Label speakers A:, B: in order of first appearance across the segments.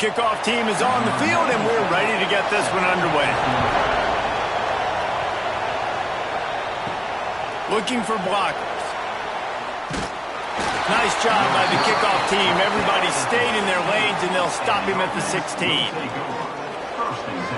A: kickoff team is on the field, and we're ready to get this one underway. Looking for blockers. Nice job by the kickoff team. Everybody stayed in their lanes, and they'll stop him at the 16.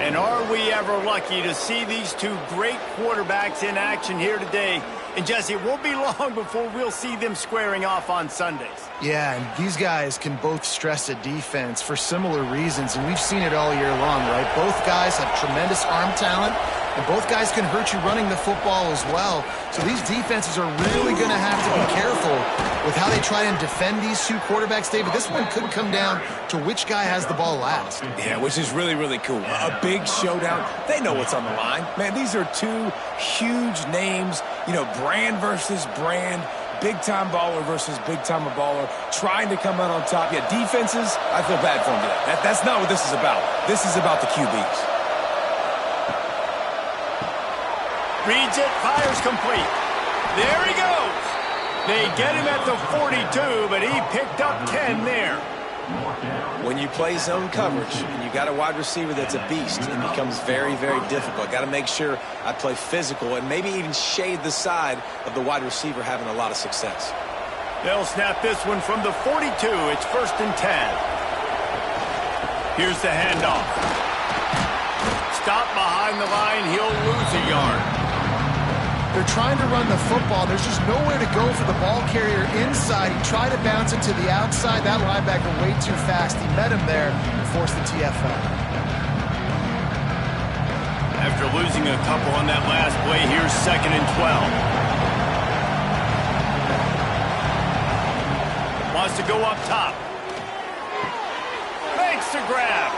A: And are we ever lucky to see these two great quarterbacks in action here today? And Jesse, it won't be long before we'll see them squaring off on Sundays.
B: Yeah, and these guys can both stress a defense for similar reasons, and we've seen it all year long, right? Both guys have tremendous arm talent, and both guys can hurt you running the football as well. So these defenses are really going to have to be careful with how they try and defend these two quarterbacks, David. This one could come down to which guy has the ball last.
C: Yeah, which is really, really cool. A big showdown. They know what's on the line. Man, these are two huge names, you know, brand versus brand, big-time baller versus big-time baller, trying to come out on top. Yeah, defenses, I feel bad for them today. That's not what this is about. This is about the QBs.
A: Reads it, fires complete. There he goes. They get him at the 42, but he picked up 10 there.
C: When you play zone coverage and you got a wide receiver that's a beast, it becomes very, very difficult. Got to make sure I play physical and maybe even shade the side of the wide receiver having a lot of success.
A: They'll snap this one from the 42. It's 1st and 10. Here's the handoff. Stop behind the line. He'll lose a yard.
B: They're trying to run the football. There's just nowhere to go for the ball carrier inside. He tried to bounce it to the outside. That linebacker way too fast. He met him there and forced the TFL.
A: After losing a couple on that last play, here's 2nd and 12. Wants to go up top. Makes the grab.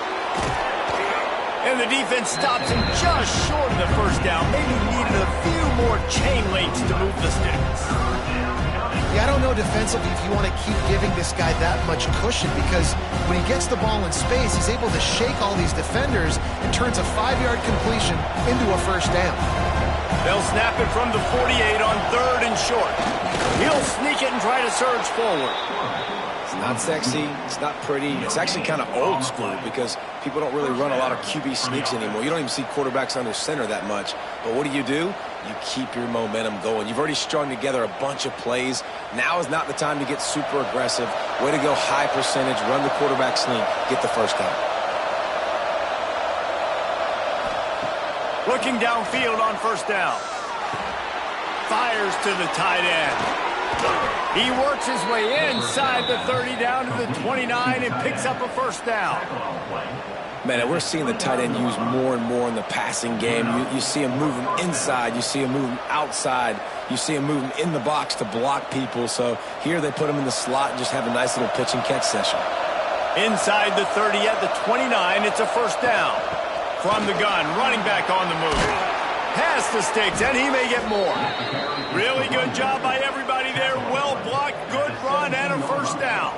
A: And the defense stops him just short of the first down. Maybe needed a few more chain links to move the sticks.
B: Yeah, I don't know defensively if you want to keep giving this guy that much cushion, because when he gets the ball in space, he's able to shake all these defenders and turns a 5-yard completion into a first down.
A: They'll snap it from the 48 on 3rd and short. He'll sneak it and try to surge forward.
C: It's not sexy. It's not pretty. It's actually kind of old school because people don't really run a lot of QB sneaks anymore. You don't even see quarterbacks under center that much. But what do? You keep your momentum going. You've already strung together a bunch of plays. Now is not the time to get super aggressive. Way to go high percentage. Run the quarterback sneak. Get the first down.
A: Looking downfield on 1st down. Fires to the tight end. He works his way inside the 30 down to the 29 and picks up a first down.
C: Man, we're seeing the tight end used more and more in the passing game. You see him moving inside. You see him moving outside. You see him moving in the box to block people. So here they put him in the slot and just have a nice little pitch and catch session.
A: Inside the 30 at the 29, it's a first down. From the gun, running back on the move. Past the sticks, and he may get more. Really good job by everybody there. Well blocked, good run, and a first down.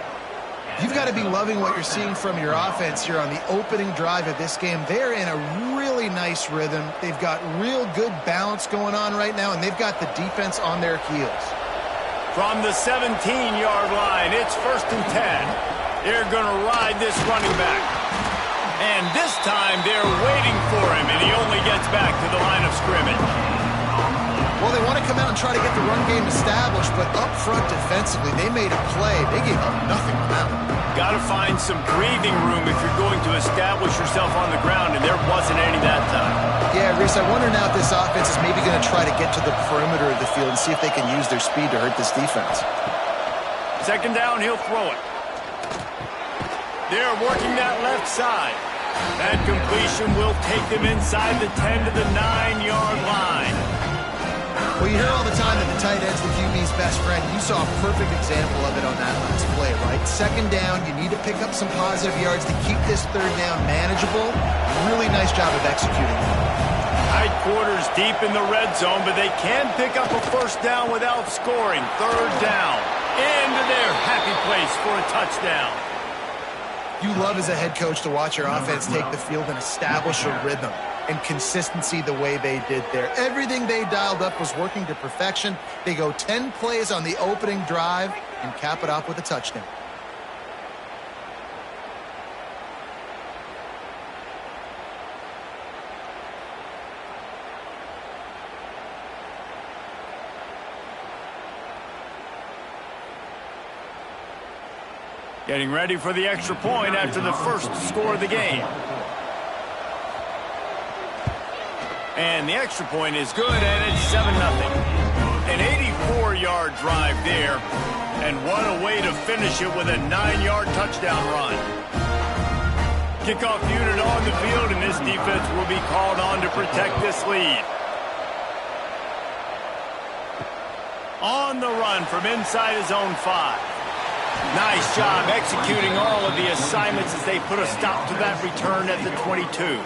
B: You've got to be loving what you're seeing from your offense here on the opening drive of this game. They're in a really nice rhythm. They've got real good balance going on right now, and they've got the defense on their heels.
A: From the 17-yard line, it's 1st and 10. They're going to ride this running back. And this time, they're waiting for him, and he only gets back to the line of scrimmage.
B: Well, they want to come out and try to get the run game established, but up front defensively, they made a play. They gave up nothing on that one.
A: Got to find some breathing room if you're going to establish yourself on the ground, and there wasn't any that time.
B: Yeah, Reese, I wonder now if this offense is maybe going to try to get to the perimeter of the field and see if they can use their speed to hurt this defense.
A: 2nd down, he'll throw it. They're working that left side. That completion will take them inside the 10 to the 9-yard line.
B: Well, you hear all the time that the tight end's the QB's best friend. You saw a perfect example of it on that last play, right? 2nd down, you need to pick up some positive yards to keep this 3rd down manageable. Really nice job of executing that.
A: Tight quarters deep in the red zone, but they can pick up a first down without scoring. 3rd down. Into their happy place for a touchdown.
B: You love as a head coach to watch your offense take the field and establish a rhythm and consistency the way they did there. Everything they dialed up was working to perfection. They go 10 plays on the opening drive and cap it off with a touchdown.
A: Getting ready for the extra point after the first score of the game. And the extra point is good, and it's 7-0. An 84-yard drive there. And what a way to finish it with a 9-yard touchdown run. Kickoff unit on the field, and this defense will be called on to protect this lead. On the run from inside his own 5. Nice job executing all of the assignments as they put a stop to that return at the 22.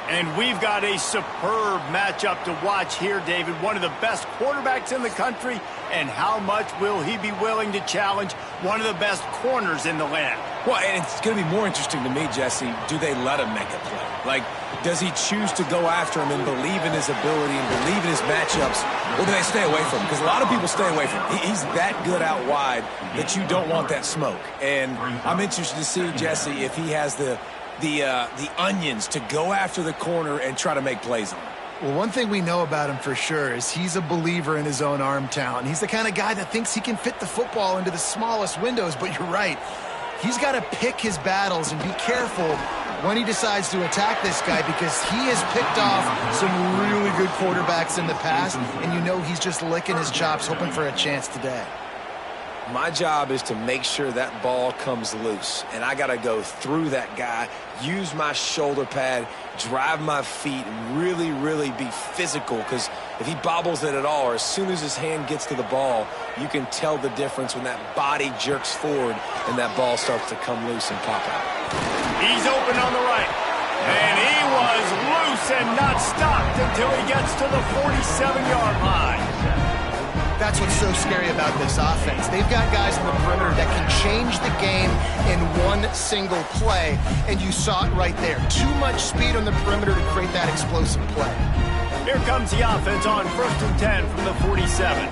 A: And we've got a superb matchup to watch here, David. One of the best quarterbacks in the country. And how much will he be willing to challenge one of the best corners in the land?
C: Well, and it's going to be more interesting to me, Jesse, do they let him make a play? Like, does he choose to go after him and believe in his ability and believe in his matchups, or do they stay away from him? Because a lot of people stay away from him. He's that good out wide that you don't want that smoke. And I'm interested to see, Jesse, if he has the onions to go after the corner and try to make plays on him.
B: Well, one thing we know about him for sure is he's a believer in his own arm talent. He's the kind of guy that thinks he can fit the football into the smallest windows, but you're right. He's got to pick his battles and be careful when he decides to attack this guy, because he has picked off some really good quarterbacks in the past, and you know he's just licking his chops hoping for a chance today.
C: My job is to make sure that ball comes loose, and I got to go through that guy, use my shoulder pad, drive my feet, and really, really be physical, because if he bobbles it at all, or as soon as his hand gets to the ball, you can tell the difference when that body jerks forward and that ball starts to come loose and pop out.
A: He's open on the right, and he was loose and not stopped until he gets to the 47-yard line.
B: That's what's so scary about this offense. They've got guys in the perimeter that can change the game in one single play, and you saw it right there. Too much speed on the perimeter to create that explosive play.
A: Here comes the offense on 1st and 10 from the 47.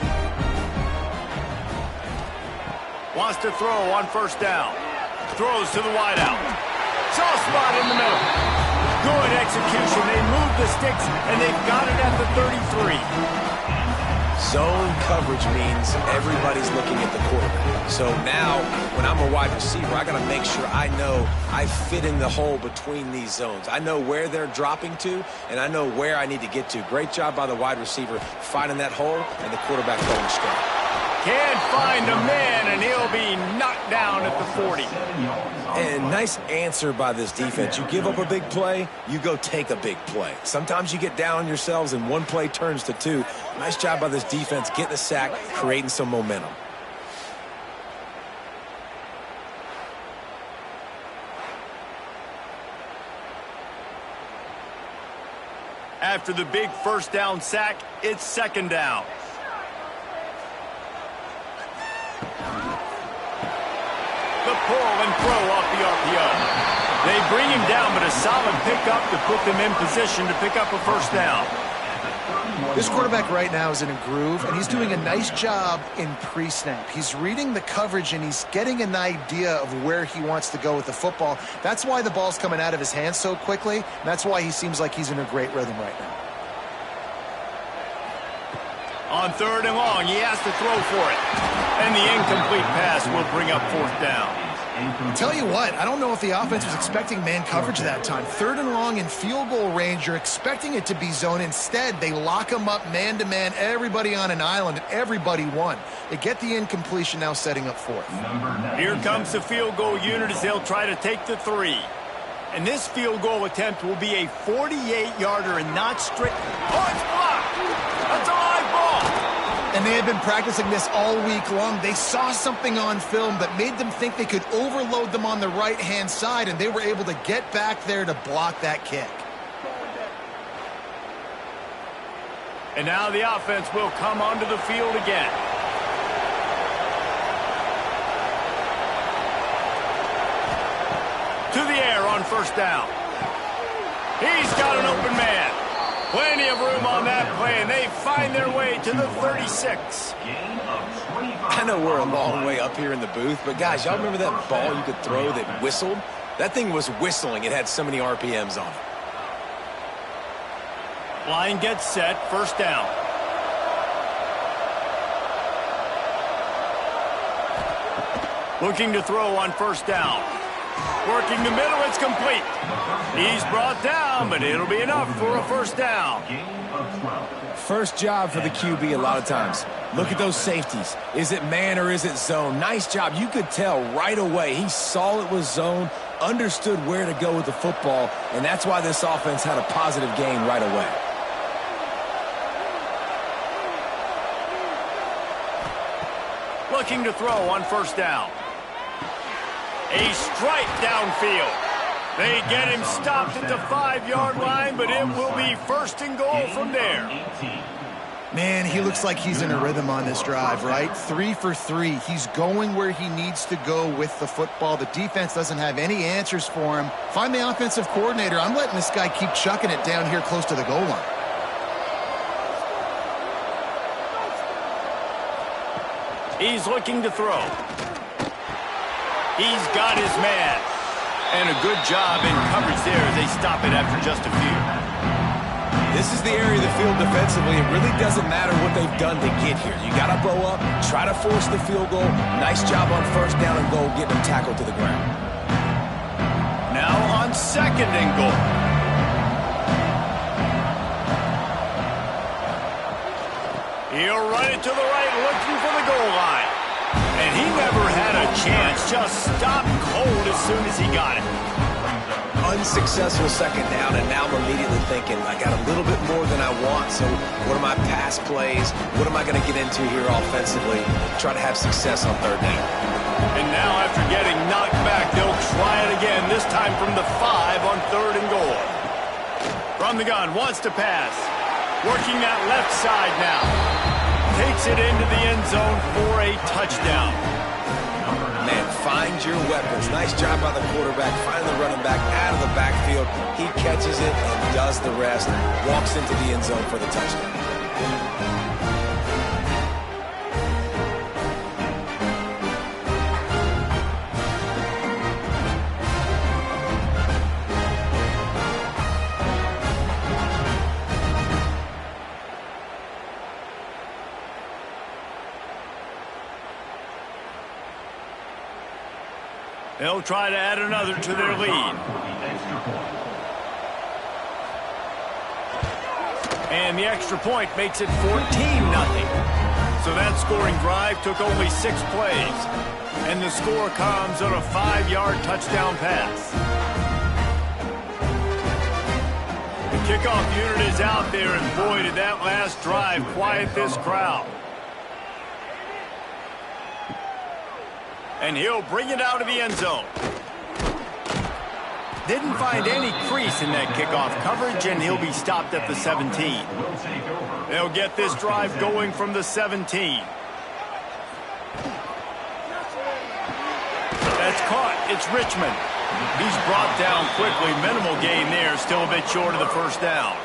A: Wants to throw on 1st down. Throws to the wideout. Soft spot in the middle. Good execution. They move the sticks, and they've got it at the 33.
C: Zone coverage means everybody's looking at the quarterback. So now, when I'm a wide receiver, I got to make sure I know I fit in the hole between these zones. I know where they're dropping to, and I know where I need to get to. Great job by the wide receiver finding that hole, and the quarterback going straight.
A: Can't find a man, and he'll be knocked down at the 40.
C: And nice answer by this defense. You give up a big play, you go take a big play. Sometimes you get down on yourselves and one play turns to two. Nice job by this defense getting a sack, creating some momentum.
A: After the big 1st down sack, it's 2nd down. The pull and throw off the RPO. They bring him down, but a solid pickup to put them in position to pick up a 1st down.
B: This quarterback right now is in a groove, and he's doing a nice job in pre-snap. He's reading the coverage, and he's getting an idea of where he wants to go with the football. That's why the ball's coming out of his hands so quickly, and that's why he seems like he's in a great rhythm right now.
A: On 3rd and long, he has to throw for it. And the incomplete pass will bring up 4th down.
B: I'll tell you what, I don't know if the offense was expecting man coverage that time. 3rd and long in field goal range, you're expecting it to be zone. Instead, they lock him up man-to-man, everybody on an island, and everybody won. They get the incompletion, now setting up 4th.
A: Here comes the field goal unit as they'll try to take the 3. And this field goal attempt will be a 48-yarder and not straight. Oh, it's blocked! That's a live ball!
B: And they had been practicing this all week long. They saw something on film that made them think they could overload them on the right-hand side, and they were able to get back there to block that kick.
A: And now the offense will come onto the field again. To the air on 1st down. He's got an open man. Plenty of room on that play, and they find their way to the 36.
C: I know we're a long way up here in the booth, but guys, y'all remember that ball you could throw that whistled? That thing was whistling. It had so many RPMs on it.
A: Line gets set, 1st down. Looking to throw on first down. Working the middle, it's complete. He's brought down, but it'll be enough for a first down.
C: First job for the QB a lot of times. Look at those safeties. Is it man or is it zone? Nice job. You could tell right away. He saw it was zone, understood where to go with the football, and that's why this offense had a positive gain right away.
A: Looking to throw on first down. A strike downfield. They get him stopped at the 5-yard line, but it will be first and goal from there.
B: Man, he looks like he's in a rhythm on this drive, right? 3 for 3. He's going where he needs to go with the football. The defense doesn't have any answers for him. Find the offensive coordinator. I'm letting this guy keep chucking it down here close to the goal line.
A: He's looking to throw. He's got his man. And a good job in coverage there as they stop it after just a few.
C: This is the area of the field defensively. It really doesn't matter what they've done to get here. You got to bow up, try to force the field goal. Nice job on first down and goal, getting them tackled to the ground.
A: Now on second and goal. He'll run it to the right, looking for the goal line. And he never had a chance, just stopped cold as soon as he got it.
C: Unsuccessful second down, and now I'm immediately thinking, I got a little bit more than I want, so what are my pass plays? What am I going to get into here offensively? Try to have success on third down.
A: And now after getting knocked back, they'll try it again, this time from the 5 on third and goal. From the gun, wants to pass. Working that left side now. Takes it into the end zone for a touchdown.
C: Man, find your weapons. Nice job by the quarterback, finding the running back out of the backfield. He catches it and does the rest. Walks into the end zone for the touchdown.
A: They'll try to add another to their lead. And the extra point makes it 14-0. So that scoring drive took only 6 plays. And the score comes on a 5-yard touchdown pass. The kickoff unit is out there, and boy, did that last drive quiet this crowd. And he'll bring it out of the end zone. Didn't find any crease in that kickoff coverage, and he'll be stopped at the 17. They'll get this drive going from the 17. That's caught. It's Richmond. He's brought down quickly. Minimal gain there. Still a bit short of the first down.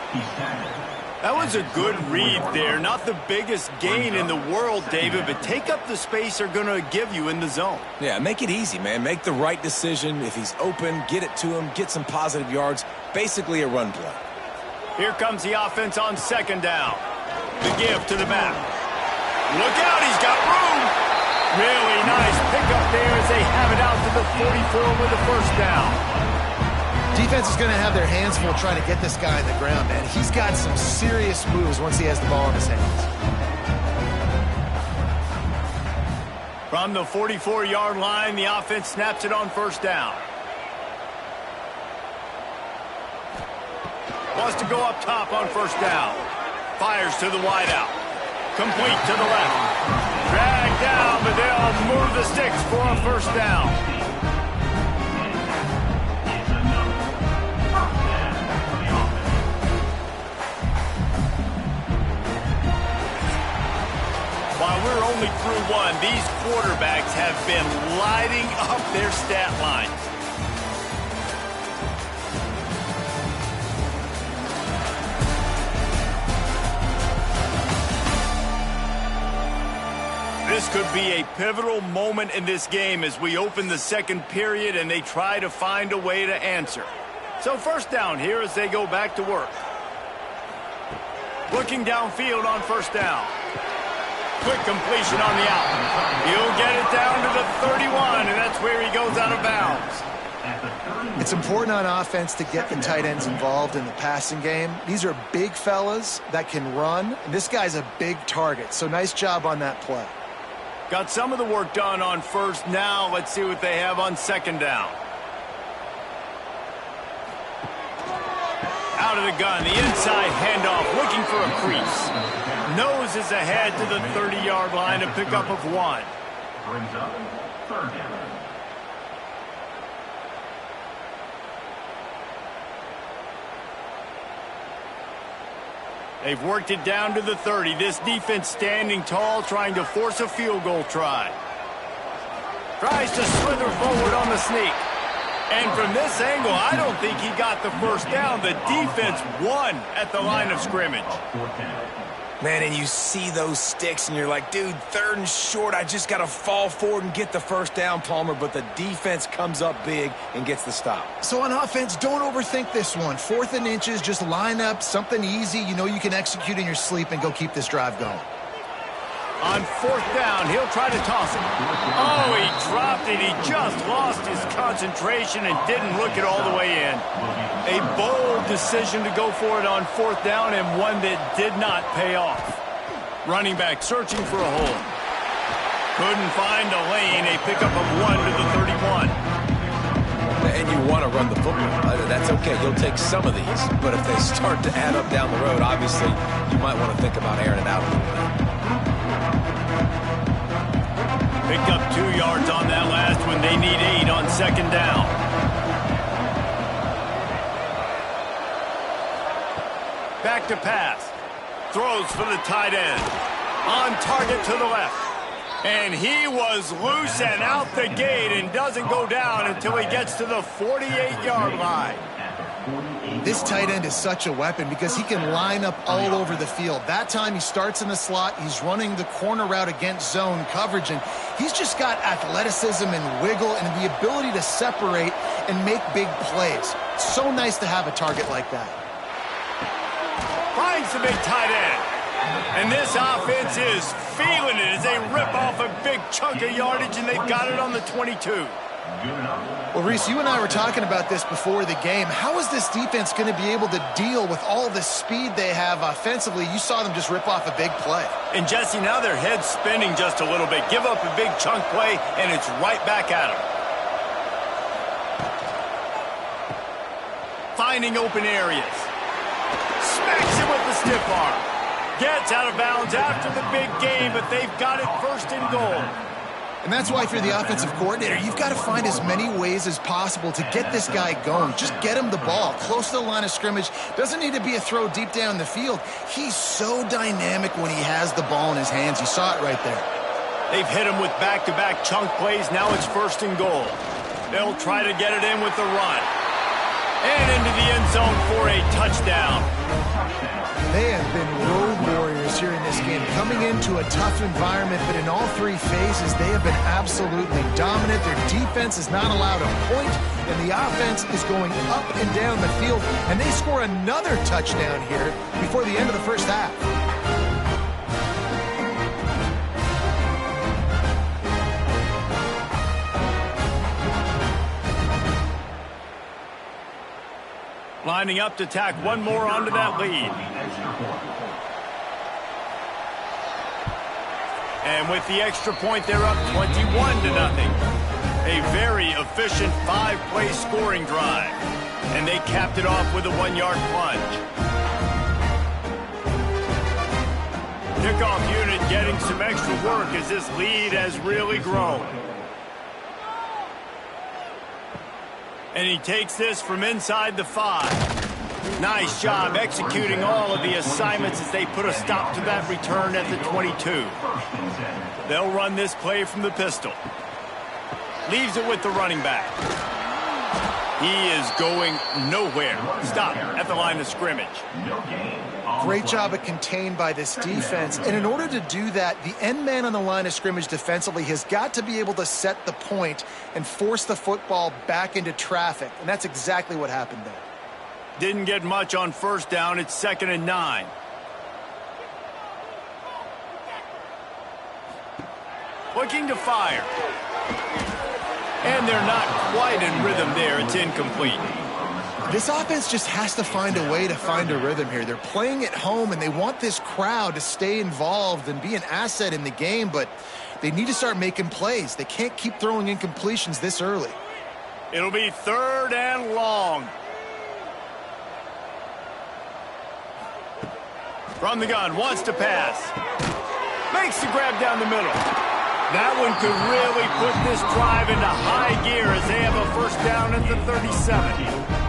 A: That was a good read there. Not the biggest gain in the world, David, but take up the space they're going to give you in the zone.
C: Yeah, make it easy, man. Make the right decision. If he's open, get it to him, get some positive yards. Basically a run play.
A: Here comes the offense on second down. The give to the back. Look out, he's got room. Really nice pickup there as they have it out to the 44 with the first down.
B: Defense is going to have their hands full trying to get this guy on the ground, man. He's got some serious moves once he has the ball in his hands.
A: From the 44-yard line, the offense snaps it on first down. Wants to go up top on first down. Fires to the wideout. Complete to the left. Dragged down, but they'll move the sticks for a first down. While we're only through one, these quarterbacks have been lighting up their stat lines. This could be a pivotal moment in this game as we open the second period and they try to find a way to answer. So first down here as they go back to work. Looking downfield on first down. Quick completion on the out. He'll get it down to the 31, and
B: It's important on offense to get the tight ends involved in the passing game. These are big fellas that can run, and this guy's a big target, so nice job on that play.
A: Got some of the work done on first. Now let's see what they have on second down. Out of the gun, the inside handoff, looking for a crease. Nose is ahead to the 30-yard line, a pickup of 1.
D: Brings up third down.
A: They've worked it down to the 30. This defense standing tall, trying to force a field goal try. Tries to slither forward on the sneak. And from this angle, I don't think he got the first down. The defense won at the line of scrimmage.
C: Man, and you see those sticks, and you're like, dude, 3rd and short, I just got to fall forward and get the first down, Palmer, but the defense comes up big and gets the stop.
B: So on offense, don't overthink this one. 4th and inches, just line up something easy you know you can execute in your sleep and go keep this drive going.
A: On 4th down, he'll try to toss it. Oh, he dropped it. He just lost his concentration and didn't look it all the way in. A bold decision to go for it on 4th down, and one that did not pay off. Running back searching for a hole. Couldn't find a lane. A pickup of 1 to the 31.
C: And you want to run the football. That's okay. You'll take some of these. But if they start to add up down the road, obviously, you might want to think about airing it out a little bit.
A: Picked up 2 yards on that last one. They need 8 on second down. Back to pass. Throws for the tight end. On target to the left. And he was loose and out the gate and doesn't go down until he gets to the 48-yard line.
B: This tight end is such a weapon because he can line up all over the field. That time he starts in the slot. He's running the corner route against zone coverage, and he's just got athleticism and wiggle and the ability to separate and make big plays. It's so nice to have a target like that.
A: Finds the big tight end. And this offense is feeling it as they rip off a big chunk of yardage, and they've got it on the 22.
B: Well, Reese, you and I were talking about this before the game. How is this defense going to be able to deal with all the speed they have offensively? You saw them just rip off a big play.
A: And, Jesse, now their head's spinning just a little bit. Give up a big chunk play, and it's right back at them. Finding open areas. Smacks it with the stiff arm. Gets out of bounds after the big game, but they've got it 1st and goal.
B: And that's why if you're the offensive coordinator, you've got to find as many ways as possible to get this guy going. Just get him the ball close to the line of scrimmage. Doesn't need to be a throw deep down the field. He's so dynamic when he has the ball in his hands. You saw it right there.
A: They've hit him with back-to-back chunk plays. Now it's 1st and goal. They'll try to get it in with the run. And into the end zone for a touchdown.
B: They have been road warriors here in this game, coming into a tough environment, but in all 3 phases, they have been absolutely dominant. Their defense is not allowed a point, and the offense is going up and down the field, and they score another touchdown here before the end of the first half.
A: Lining up to tack one more onto that lead. And with the extra point, they're up 21-0. A very efficient 5-play scoring drive. And they capped it off with a 1-yard plunge. Kickoff unit getting some extra work as this lead has really grown. And he takes this from inside the 5. Nice job executing all of the assignments as they put a stop to that return at the 22. They'll run this play from the pistol. Leaves it with the running back. He is going nowhere. Stop at the line of scrimmage.
B: Great job at contained by this defense. And in order to do that, the end man on the line of scrimmage defensively has got to be able to set the point and force the football back into traffic. And that's exactly what happened there.
A: Didn't get much on 1st down. It's 2nd and 9. Looking to fire. And they're not quite in rhythm there. It's incomplete.
B: This offense just has to find a way to find a rhythm here. They're playing at home, and they want this crowd to stay involved and be an asset in the game, but they need to start making plays. They can't keep throwing incompletions this early.
A: It'll be 3rd and long. From the gun, wants to pass. Makes the grab down the middle. That one could really put this drive into high gear as they have a first down at the 37.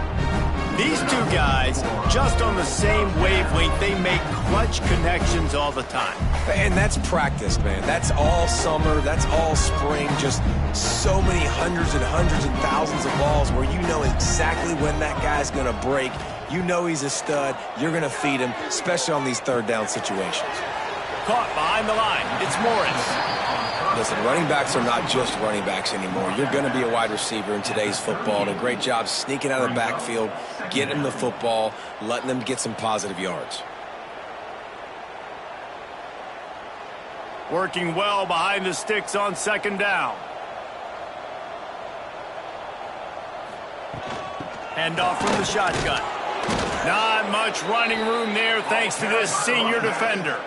A: These two guys, just on the same wavelength, they make clutch connections all the time.
C: And that's practice, man. That's all summer. That's all spring. Just so many hundreds and thousands of balls where you know exactly when that guy's going to break. You know he's a stud. You're going to feed him, especially on these 3rd down situations.
A: Caught behind the line. It's Morris.
C: Listen, running backs are not just running backs anymore. You're going to be a wide receiver in today's football. And a great job sneaking out of the backfield, getting the football, letting them get some positive yards.
A: Working well behind the sticks on 2nd down. Handoff from the shotgun. Not much running room there thanks to this senior defender.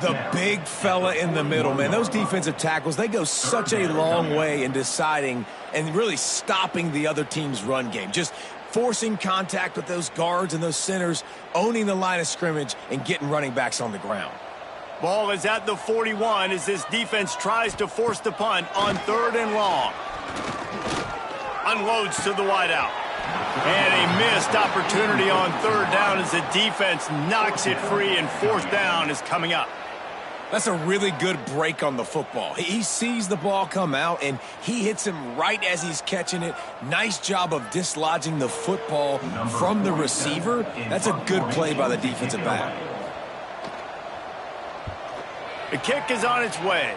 C: The big fella in the middle, man. Those defensive tackles, they go such a long way in deciding and really stopping the other team's run game. Just forcing contact with those guards and those centers, owning the line of scrimmage, and getting running backs on the ground.
A: Ball is at the 41 as this defense tries to force the punt on 3rd and long. Unloads to the wideout. And a missed opportunity on 3rd down as the defense knocks it free, and 4th down is coming up.
C: That's a really good break on the football. He sees the ball come out, and he hits him right as he's catching it. Nice job of dislodging the football from the receiver. That's a good play by the defensive back.
A: The kick is on its way.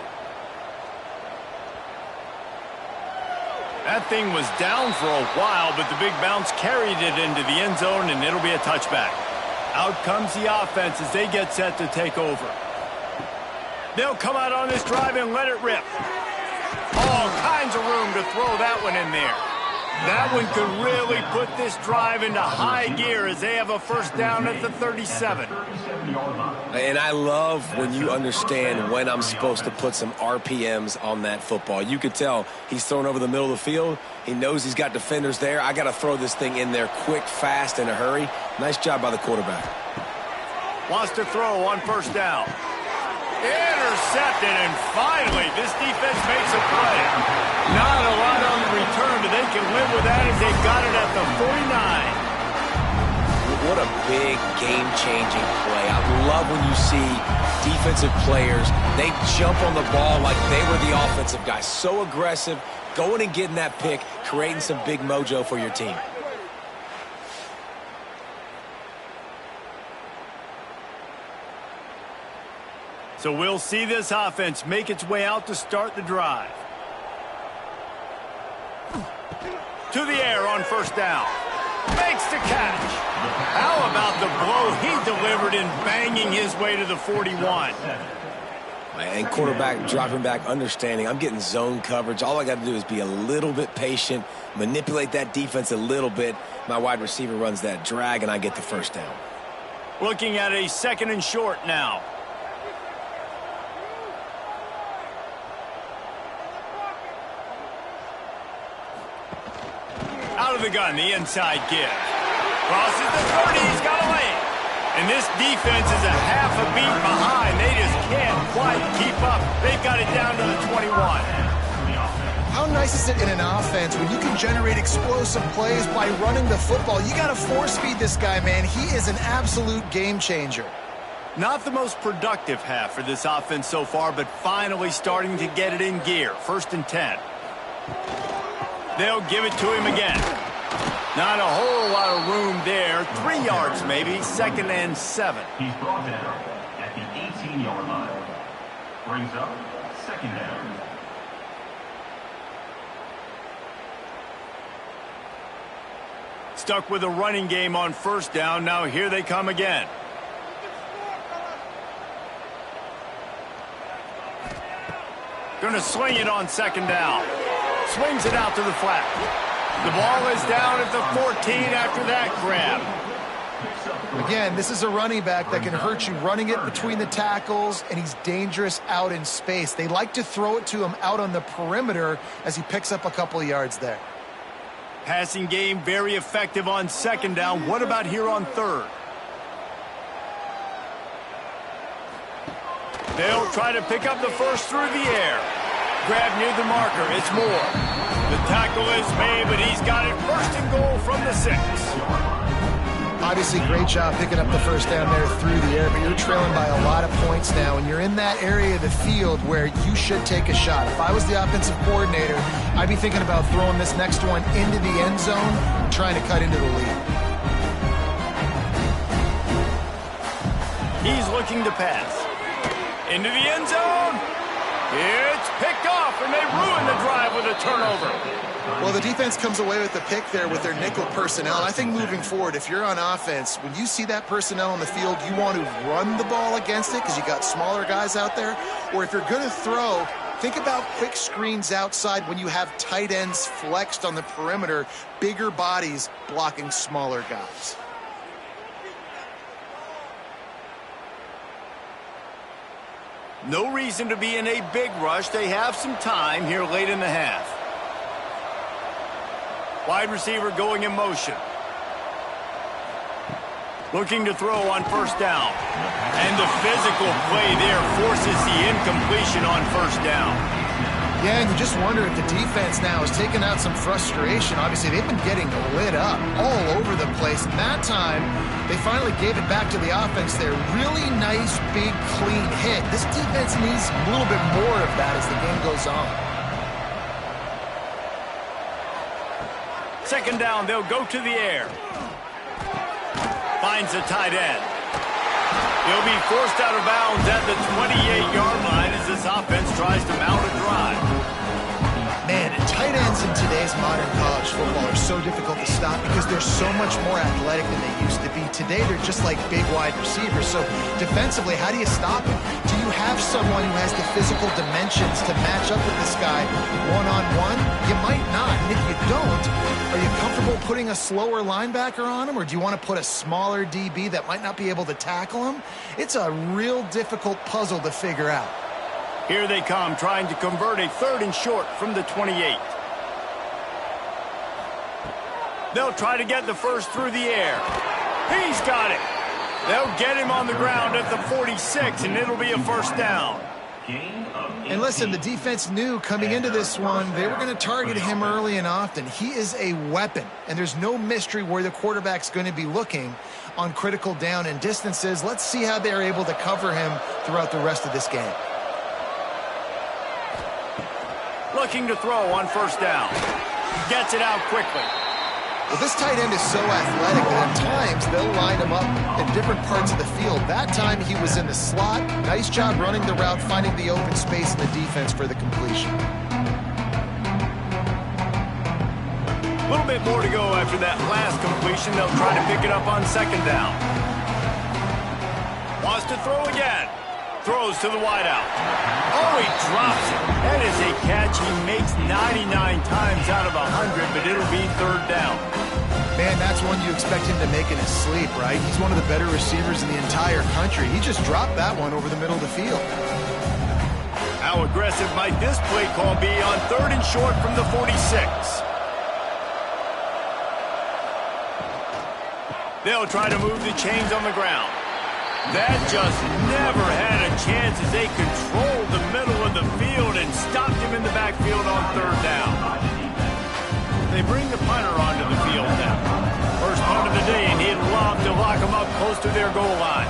A: That thing was down for a while, but the big bounce carried it into the end zone, and it'll be a touchback. Out comes the offense as they get set to take over. They'll come out on this drive and let it rip. All kinds of room to throw that one in there. That one could really put this drive into high gear as they have a first down at the 37.
C: And I love when you understand when I'm supposed to put some RPMs on that football. You could tell he's thrown over the middle of the field. He knows he's got defenders there. I got to throw this thing in there quick, fast, in a hurry. Nice job by the quarterback.
A: Wants to throw on first down. Intercepted, and finally this defense makes a play. Not a lot on the return, but they can live with that as they've got it at the 49.
C: What a big game-changing play. I love when you see defensive players, they jump on the ball like they were the offensive guys. So aggressive, going and getting that pick, creating some big mojo for your team.
A: So we'll see this offense make its way out to start the drive. To the air on first down. Makes the catch. How about the blow he delivered in banging his way to the 41?
C: And quarterback dropping back, understanding I'm getting zone coverage. All I got to do is be a little bit patient, manipulate that defense a little bit. My wide receiver runs that drag, and I get the first down.
A: Looking at a 2nd and short now. Out of the gun, the inside give. Crosses the 30, he's got a lane. And this defense is a half a beat behind. They just can't quite keep up. They've got it down to the 21.
B: How nice is it in an offense when you can generate explosive plays by running the football? You got to force feed this guy, man. He is an absolute game changer.
A: Not the most productive half for this offense so far, but finally starting to get it in gear. 1st and 10. They'll give it to him again. Not a whole lot of room there. 3 yards maybe. 2nd and 7.
D: He's brought down at the 18-yard line. Brings up 2nd down.
A: Stuck with a running game on first down. Now here they come again. Going to sling it on 2nd down. Swings it out to the flat. The ball is down at the 14 after that grab.
B: Again, this is a running back that can hurt you running it between the tackles, and he's dangerous out in space. They like to throw it to him out on the perimeter as he picks up a couple of yards there.
A: Passing game very effective on second down. What about here on third? They'll try to pick up the first through the air. Grab near the marker. It's Moore. The tackle is made, but he's got it first and goal from the 6.
B: Obviously, great job picking up the first down there through the air, but you're trailing by a lot of points now, and you're in that area of the field where you should take a shot. If I was the offensive coordinator, I'd be thinking about throwing this next one into the end zone and trying to cut into the lead.
A: He's looking to pass. Into the end zone. It's picked off, and they ruin the drive with a turnover.
B: Well, the defense comes away with the pick there with their nickel personnel. I think moving forward, if you're on offense, when you see that personnel on the field, you want to run the ball against it because you got smaller guys out there. Or if you're going to throw, think about quick screens outside when you have tight ends flexed on the perimeter, bigger bodies blocking smaller guys.
A: No reason to be in a big rush. They have some time here late in the half. Wide receiver going in motion. Looking to throw on first down. And the physical play there forces the incompletion on first down.
B: Yeah, and you just wonder if the defense now is taking out some frustration. Obviously, they've been getting lit up all over the place. And that time, they finally gave it back to the offense there. Really nice, big, clean hit. This defense needs a little bit more of that as the game goes on.
A: Second down, they'll go to the air. Finds a tight end. He'll be forced out of bounds at the 28-yard line as this offense tries to mount a drive.
B: Man, and tight ends in today's modern college football are so difficult to stop because they're so much more athletic than they used to be. Today, they're just like big wide receivers. So defensively, how do you stop them? Do you have someone who has the physical dimensions to match up with this guy one-on-one? You might not. And if you don't, are you comfortable putting a slower linebacker on him, or do you want to put a smaller DB that might not be able to tackle him? It's a real difficult puzzle to figure out.
A: Here they come, trying to convert a third and short from the 28. They'll try to get the first through the air. He's got it. They'll get him on the ground at the 46, and it'll be a first down.
B: And listen, the defense knew coming into this one, they were going to target him early and often. He is a weapon, and there's no mystery where the quarterback's going to be looking on critical down and distances. Let's see how they're able to cover him throughout the rest of this game.
A: Looking to throw on first down. Gets it out quickly.
B: Well, this tight end is so athletic that at times they'll line him up in different parts of the field. That time he was in the slot. Nice job running the route, finding the open space in the defense for the completion.
A: A little bit more to go after that last completion. They'll try to pick it up on second down. Wants to throw again. Throws to the wideout. Oh, he drops it. That is a catch he makes 99 times out of 100, but it'll be third down.
B: Man, that's one you expect him to make in his sleep, right? He's one of the better receivers in the entire country. He just dropped that one over the middle of the field.
A: How aggressive might this play call be on third and short from the 46? They'll try to move the chains on the ground. That just never had a chance as they controlled the middle of the field and stopped him in the backfield on third down. They bring the punter onto the field now. First punt of the day, and he'd love to lock him up close to their goal line.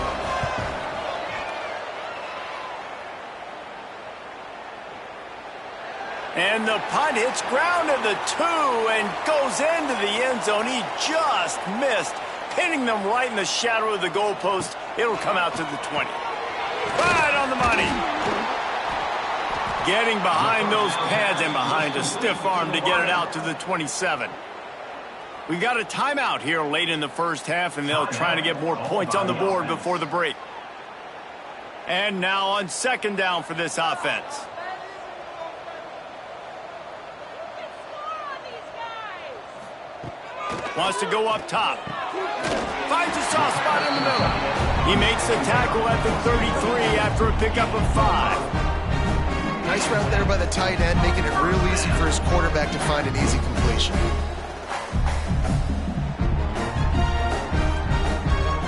A: And the punt hits ground at the 2 and goes into the end zone. He just missed, pinning them right in the shadow of the goalpost. It'll come out to the 20. Right on the money. Getting behind those pads and behind a stiff arm to get it out to the 27. We got a timeout here late in the first half, and they'll try to get more points on the board before the break. And now on second down for this offense. Wants to go up top. Finds a soft spot in the middle. He makes the tackle at the 33 after a pickup of 5.
B: Nice route there by the tight end, making it real easy for his quarterback to find an easy completion.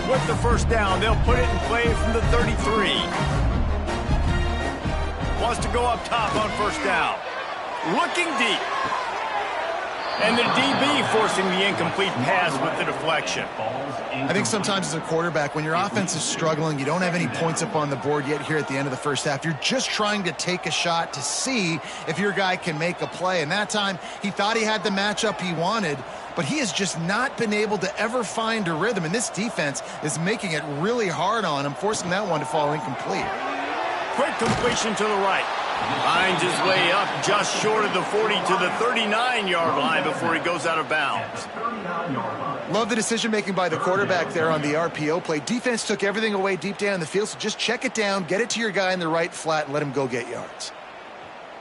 A: With the first down, they'll put it in play from the 33. Wants to go up top on first down. Looking deep. And the DB forcing the incomplete pass with the deflection.
B: I think sometimes as a quarterback, when your offense is struggling, you don't have any points up on the board yet here at the end of the first half. You're just trying to take a shot to see if your guy can make a play. And that time, he thought he had the matchup he wanted, but he has just not been able to ever find a rhythm. And this defense is making it really hard on him, forcing that one to fall incomplete.
A: Quick completion to the right. Finds his way up just short of the 40 to the 39-yard line before he goes out of bounds.
B: Love the decision-making by the quarterback there on the RPO play. Defense took everything away deep down the field, so just check it down, get it to your guy in the right flat, and let him go get yards.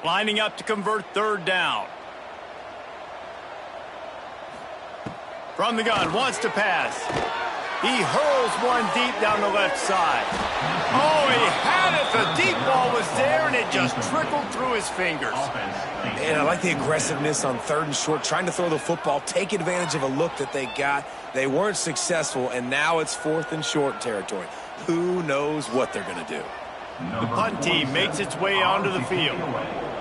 A: Lining up to convert third down. From the gun, wants to pass. He hurls one deep down the left side. Oh, he had it. The deep ball was there, and it just trickled through his fingers.
C: And I like the aggressiveness on third and short, trying to throw the football, take advantage of a look that they got. They weren't successful, and now it's fourth and short territory. Who knows what they're going to do?
A: The punt team makes its way onto the field.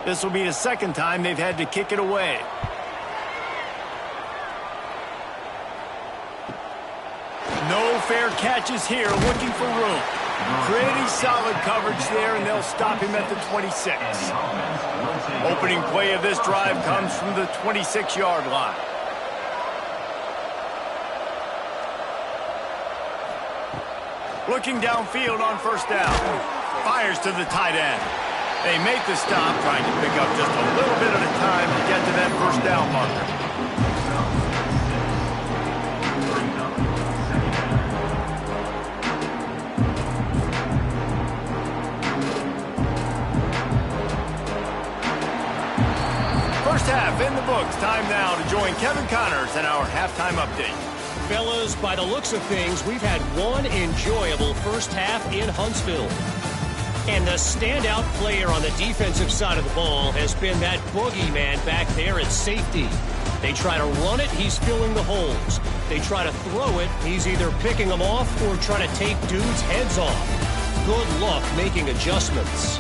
A: This will be the second time they've had to kick it away. No fair catches here, looking for room. Pretty solid coverage there, and they'll stop him at the 26. Opening play of this drive comes from the 26-yard line. Looking downfield on first down. Fires to the tight end. They make the stop, trying to pick up just a little bit at a time to get to that first down marker. First half in the books. Time now to join Kevin Connors in our halftime update.
E: Fellas, by the looks of things, we've had one enjoyable first half in Huntsville. And the standout player on the defensive side of the ball has been that boogeyman back there at safety. They try to run it, he's filling the holes. They try to throw it, he's either picking them off or trying to take dudes' heads off. Good luck making adjustments.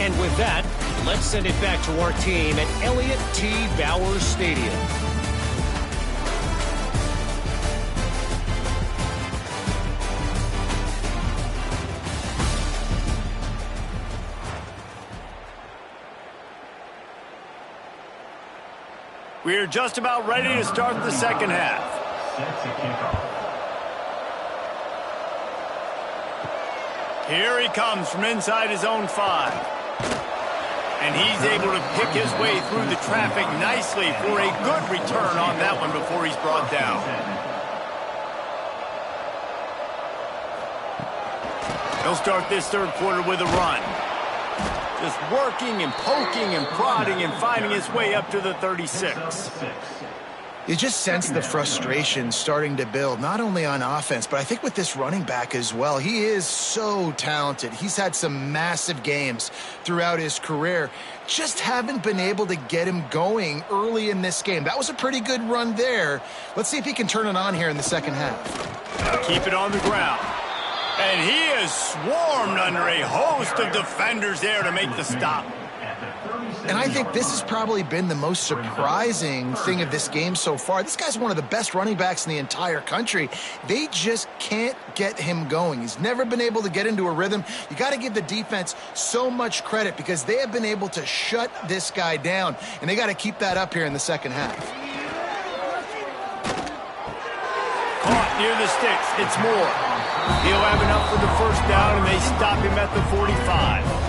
E: And with that, let's send it back to our team at Elliott T. Bowers Stadium.
A: We are just about ready to start the second half. Here he comes from inside his own 5. And he's able to pick his way through the traffic nicely for a good return on that one before he's brought down. He'll start this third quarter with a run. Just working and poking and prodding and finding his way up to the 36.
B: You just sense the frustration starting to build, not only on offense, but I think with this running back as well. He is so talented. He's had some massive games throughout his career. Just haven't been able to get him going early in this game. That was a pretty good run there. Let's see if he can turn it on here in the second half.
A: Keep it on the ground. And he is swarmed under a host of defenders there to make the stop.
B: And I think this has probably been the most surprising thing of this game so far. This guy's one of the best running backs in the entire country. They just can't get him going. He's never been able to get into a rhythm. You got to give the defense so much credit because they have been able to shut this guy down, and they got to keep that up here in the second half.
A: Caught near the sticks. It's Moore. He'll have enough for the first down, and they stop him at the 45.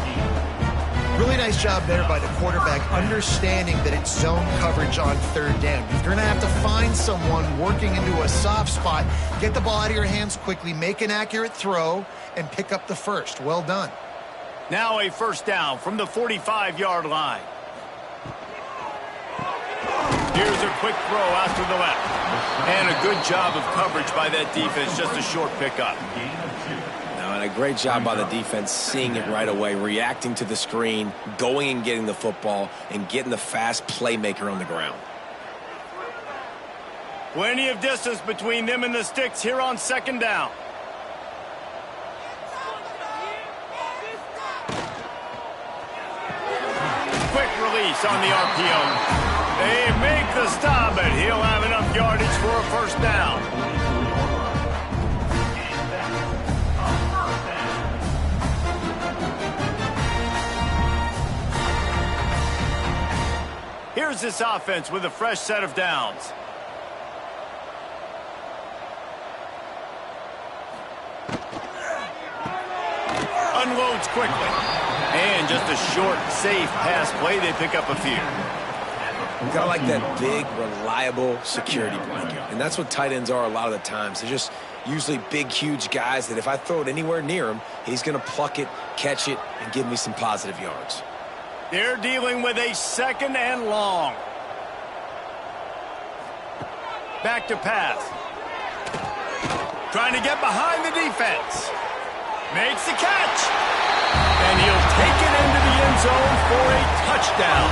B: Really nice job there by the quarterback, understanding that it's zone coverage on third down. You're going to have to find someone working into a soft spot, get the ball out of your hands quickly, make an accurate throw, and pick up the first. Well done.
A: Now a first down from the 45-yard line. Here's a quick throw out to the left. And a good job of coverage by that defense, just a short pickup.
C: And a great job by the defense seeing it right away, reacting to the screen, going and getting the football, and getting the fast playmaker on the ground.
A: Plenty of distance between them and the sticks here on second down. Quick release on the RPO. They make the stop, but he'll have enough yardage for a first down. Here's this offense with a fresh set of downs. Unloads quickly. And just a short, safe pass play. They pick up a few.
C: Kind of like that big, reliable security blanket. And that's what tight ends are a lot of the times. They're just usually big, huge guys that if I throw it anywhere near him, he's going to pluck it, catch it, and give me some positive yards.
A: They're dealing with a second and long. Back to pass. Trying to get behind the defense. Makes the catch. And he'll take it into the end zone for a touchdown.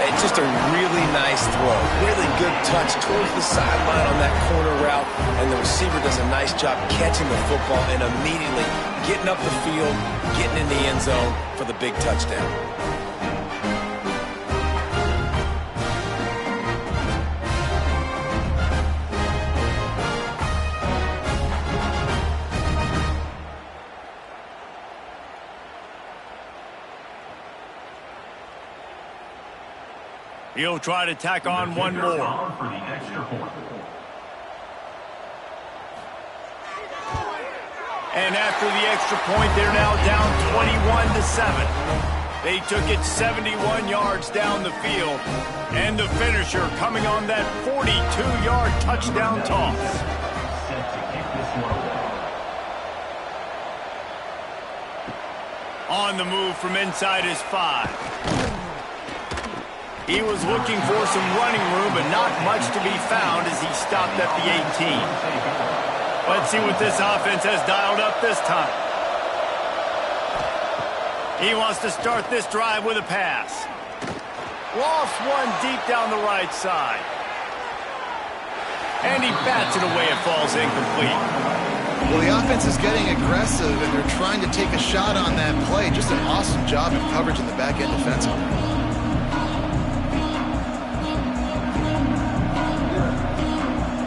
C: It's just a really nice throw. Really good touch towards the sideline on that corner route. And the receiver does a nice job catching the football and immediately getting up the field, getting in the end zone for the big touchdown.
A: He'll try to tack on one more.
D: For the extra point.
A: And after the extra point, they're now down 21-7. They took it 71 yards down the field. And the finisher coming on that 42-yard touchdown toss.
D: Set to kick this one away.
A: On the move from inside his 5. He was looking for some running room, but not much to be found as he stopped at the 18. Let's see what this offense has dialed up this time. He wants to start this drive with a pass. Lost one deep down the right side. And he bats it away. It falls incomplete.
B: Well, the offense is getting aggressive, and they're trying to take a shot on that play. Just an awesome job in coverage in the back end defensively.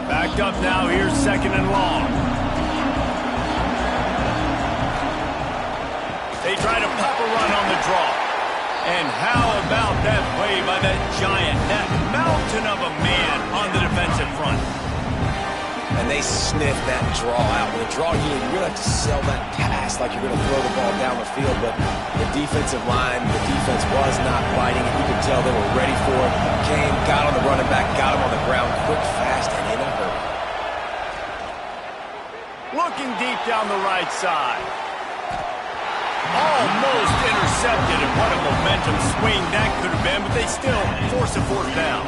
A: Backed up now, here's second and long. They try to pop a run on the draw. And how about that play by that giant, that mountain of a man on the defensive front.
C: And they sniff that draw out. With a draw, you really have to sell that pass like you're going to throw the ball down the field. But the defensive line, the defense was not biting it. You could tell they were ready for it. Came, got on the running back, got him on the ground quick, fast, and in a hurry.
A: Looking deep down the right side. Almost intercepted, and what a momentum swing that could have been, but they still force a fourth down.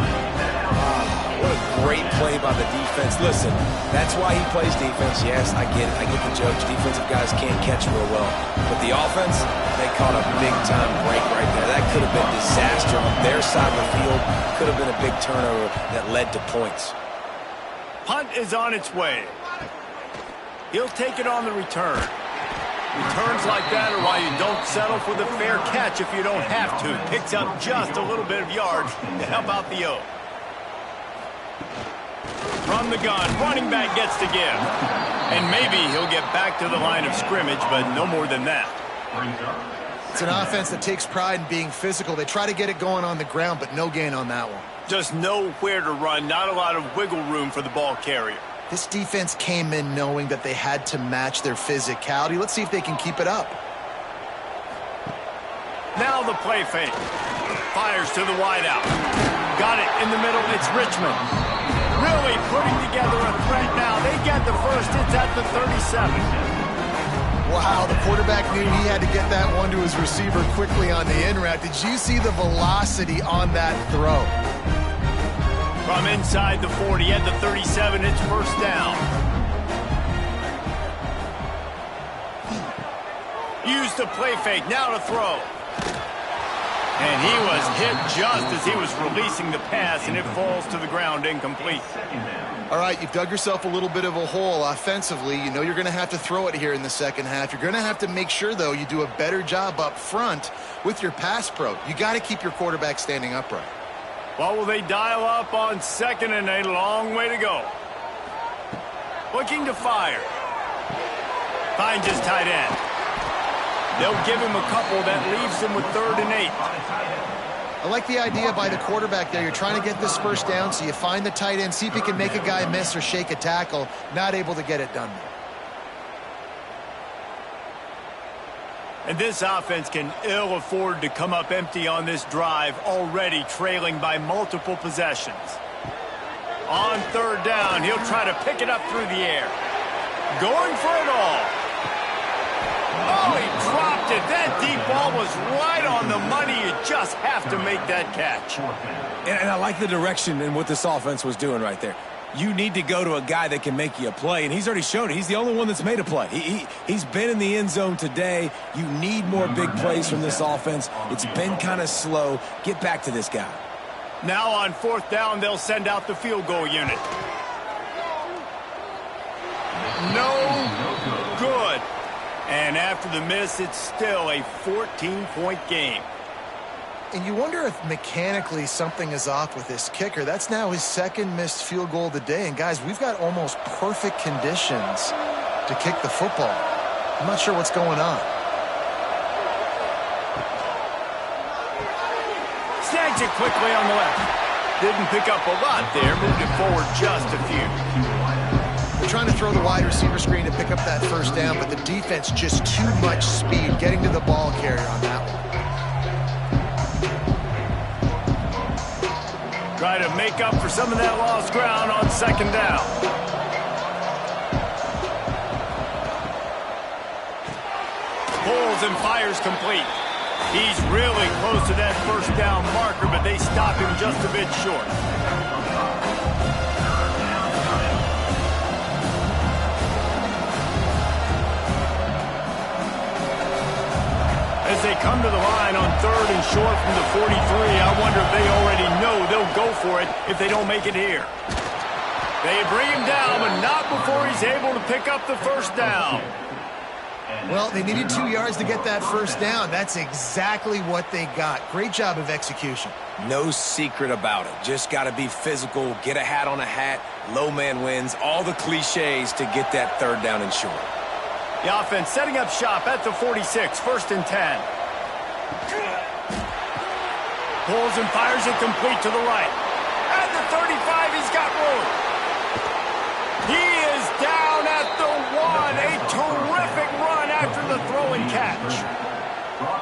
C: What a great play by the defense. Listen, that's why he plays defense. Yes, I get it. I get the jokes. Defensive guys can't catch real well. But the offense, they caught a big-time break right there. That could have been disaster on their side of the field. Could have been a big turnover that led to points.
A: Punt is on its way. He'll take it on the return. Returns like that are why you don't settle for the fair catch if you don't have to. Picks up just a little bit of yards to help out the O. From the gun, running back gets to give. And maybe he'll get back to the line of scrimmage, but no more than that.
B: It's an offense that takes pride in being physical. They try to get it going on the ground, but no gain on that one.
A: Just nowhere to run, not a lot of wiggle room for the ball carrier.
B: This defense came in knowing that they had to match their physicality. Let's see if they can keep it up.
A: Now the play fake. Fires to the wideout. Got it in the middle. It's Richmond. Really putting together a threat now. They get the first. It's at the 37.
B: Wow, the quarterback knew he had to get that one to his receiver quickly on the in route. Did you see the velocity on that throw?
A: from inside the 40 at the 37. It's first down. Use the play fake. Now to throw. And he was hit just as he was releasing the pass, and it falls to the ground incomplete.
B: All right, you've dug yourself a little bit of a hole offensively. You know you're going to have to throw it here in the second half. You're going to have to make sure, though, you do a better job up front with your pass pro. You got to keep your quarterback standing upright.
A: Well, will they dial up on second and a long way to go? Looking to fire. Finds his tight end. They'll give him a couple that leaves him with 3rd and 8.
B: I like the idea by the quarterback there. You're trying to get this first down, so you find the tight end, see if he can make a guy miss or shake a tackle. Not able to get it done there.
A: And this offense can ill afford to come up empty on this drive, already trailing by multiple possessions. On 3rd down, he'll try to pick it up through the air. Going for it all. Oh, he dropped it. That deep ball was right on the money. You just have to make that catch.
C: And I like the direction and what this offense was doing right there. You need to go to a guy that can make you a play, and he's already shown it. He's the only one that's made a play. He's been in the end zone today. You need more big plays from this offense. It's been kind of slow. Get back to this guy.
A: Now on 4th down, they'll send out the field goal unit. No good. And after the miss, it's still a 14-point game.
B: And you wonder if mechanically something is off with this kicker. That's now his 2nd missed field goal of the day. And guys, we've got almost perfect conditions to kick the football. I'm not sure what's going on.
A: Snags it quickly on the left. Didn't pick up a lot there. Moved it forward just a few.
B: They're trying to throw the wide receiver screen to pick up that first down, but the defense just too much speed getting to the ball carrier on that one.
A: Try to make up for some of that lost ground on 2nd down. Pulls and fires complete. He's really close to that first down marker, but they stop him just a bit short. As they come to the line on 3rd and short from the 43, I wonder if they already know they'll go for it if they don't make it here. They bring him down, but not before he's able to pick up the first down.
B: Well, they needed 2 yards to get that first down. That's exactly what they got. Great job of execution.
C: No secret about it. Just got to be physical, get a hat on a hat, low man wins, all the cliches to get that 3rd down and short.
A: The offense setting up shop at the 46, 1st and 10. Pulls and fires it complete to the right. At the 35, he's got room. He is down at the 1. A terrific run after the throw and catch.